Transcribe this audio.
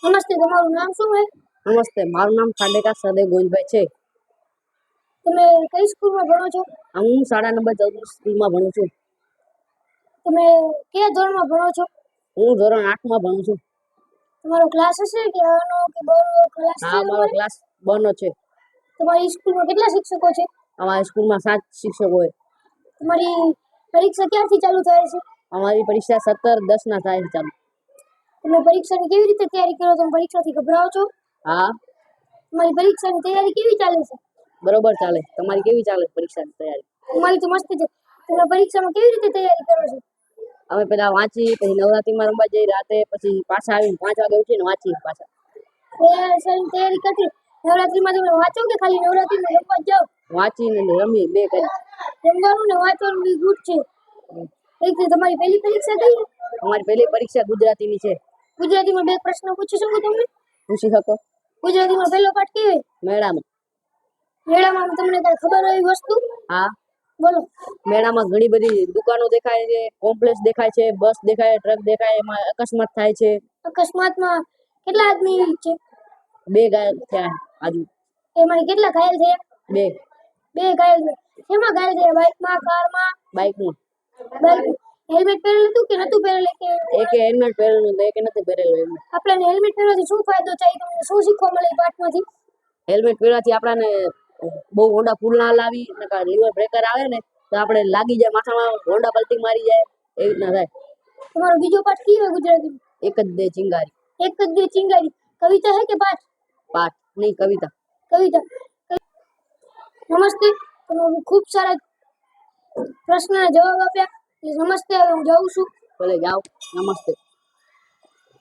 નમસ્તે, તમારું નામ શું છે? નમસ્તે, મારું નામ ખાંડેકર સદય ગોવિંદભાઈ છે. તમે કઈ સ્કૂલમાં ભણો છો? હું શાળા નંબર 14 સ્કૂલમાં ભણું છું. તમે કયા ધોરણમાં ભણો છો? હું ધોરણ 8માં ભણું છું. તમારો ક્લાસ હશે કે આનો કે બનો ક્લાસ છે? હા, મારો ક્લાસ બનો છે. તમારી સ્કૂલમાં કેટલા શિક્ષકો છે? અમારી સ્કૂલમાં 7 શિક્ષકો છે. તમારી પરીક્ષા ક્યારથી ચાલુ થાય છે? અમારી પરીક્ષા 17/10 થાય છે ચાલુ. તમે પરીક્ષાની કેવી રીતે તૈયારી કરો? તમે પરીક્ષાથી ગભરાઓ છો? હા. તમારી પરીક્ષાની તૈયારી કેવી ચાલે છે? બરોબર ચાલે. તમારી કેવી ચાલે પરીક્ષાની તૈયારી? અમારી તો મસ્ત છે. તમે પરીક્ષામાં કેવી રીતે તૈયારી કરો છો? અમે પહેલા વાંચી, પછી નવરાત્રીમાં રમવા જઈ રાતે, પછી પાછા આવીને 5 વાગે ઉઠીને વાંચી પાછા. પરીક્ષાની તૈયારી કરતી નવરાત્રીમાં તમે વાંચો કે ખાલી નવરાત્રીમાં રમવા જાઓ? વાંચીને રમી બે કરી. રમવાનું ને વાંચવાનું બી ગુડ છે. તમારી પહેલી પરીક્ષા કઈ? અમારી પહેલી પરીક્ષા ગુજરાતીની છે. ગુજરાતીમાં 2 પ્રશ્ન પૂછી શકું તમને? પૂછી શકો. ગુજરાતીમાં પહેલો પાઠ કેવો? મેળામાં. મેળામાં તમને કઈ ખબર હોય વસ્તુ? હા. બોલો. મેળામાં ઘણી બધી દુકાનો દેખાય છે, કોમ્પ્લેક્સ દેખાય છે, બસ દેખાય, ટ્રક દેખાય, એમાં અકસ્માત થાય છે. અકસ્માતમાં કેટલા આદમી છે? 2 ઘાયલ થયા આજુ. એમાં કેટલા ઘાયલ થયા? 2. 2 ઘાયલ થયા. શેમાં ઘાયલ થયા? બાઇકમાં, કારમાં? બાઇકમાં. હેલ્મેટ પહેરેલું હતું કે નતું પહેરેલું? એકે હેલ્મેટ પહેરેલું હતું, એકે નથી પહેરેલું. આપણને હેલ્મેટ પહેરવાથી શું ફાયદો થાય? તમને શું શીખવા મળે પાઠમાંથી? હેલ્મેટ પહેરવાથી આપણને બહુ હોન્ડા ફૂલ ના લાવી, નકર લીવર બ્રેકર આવે ને તો આપણે લાગી જાય માથામાં, હોન્ડા પલટી મારી જાય, એવી રીતના થાય. તમારો બીજો પાઠ કયો હોય ગુજરાતીમાં? એક જ દે ચિંગારી. એક જ દે ચિંગારી. કવિતા है કે પાઠ? પાઠ નહીં, કવિતા. કવિતા. નમસ્તે, તમે ખૂબ સારા પ્રશ્નના જવાબ આપ્યા. નમસ્તે, હવે હું જાઉં છું. ભલે જાઓ. નમસ્તે.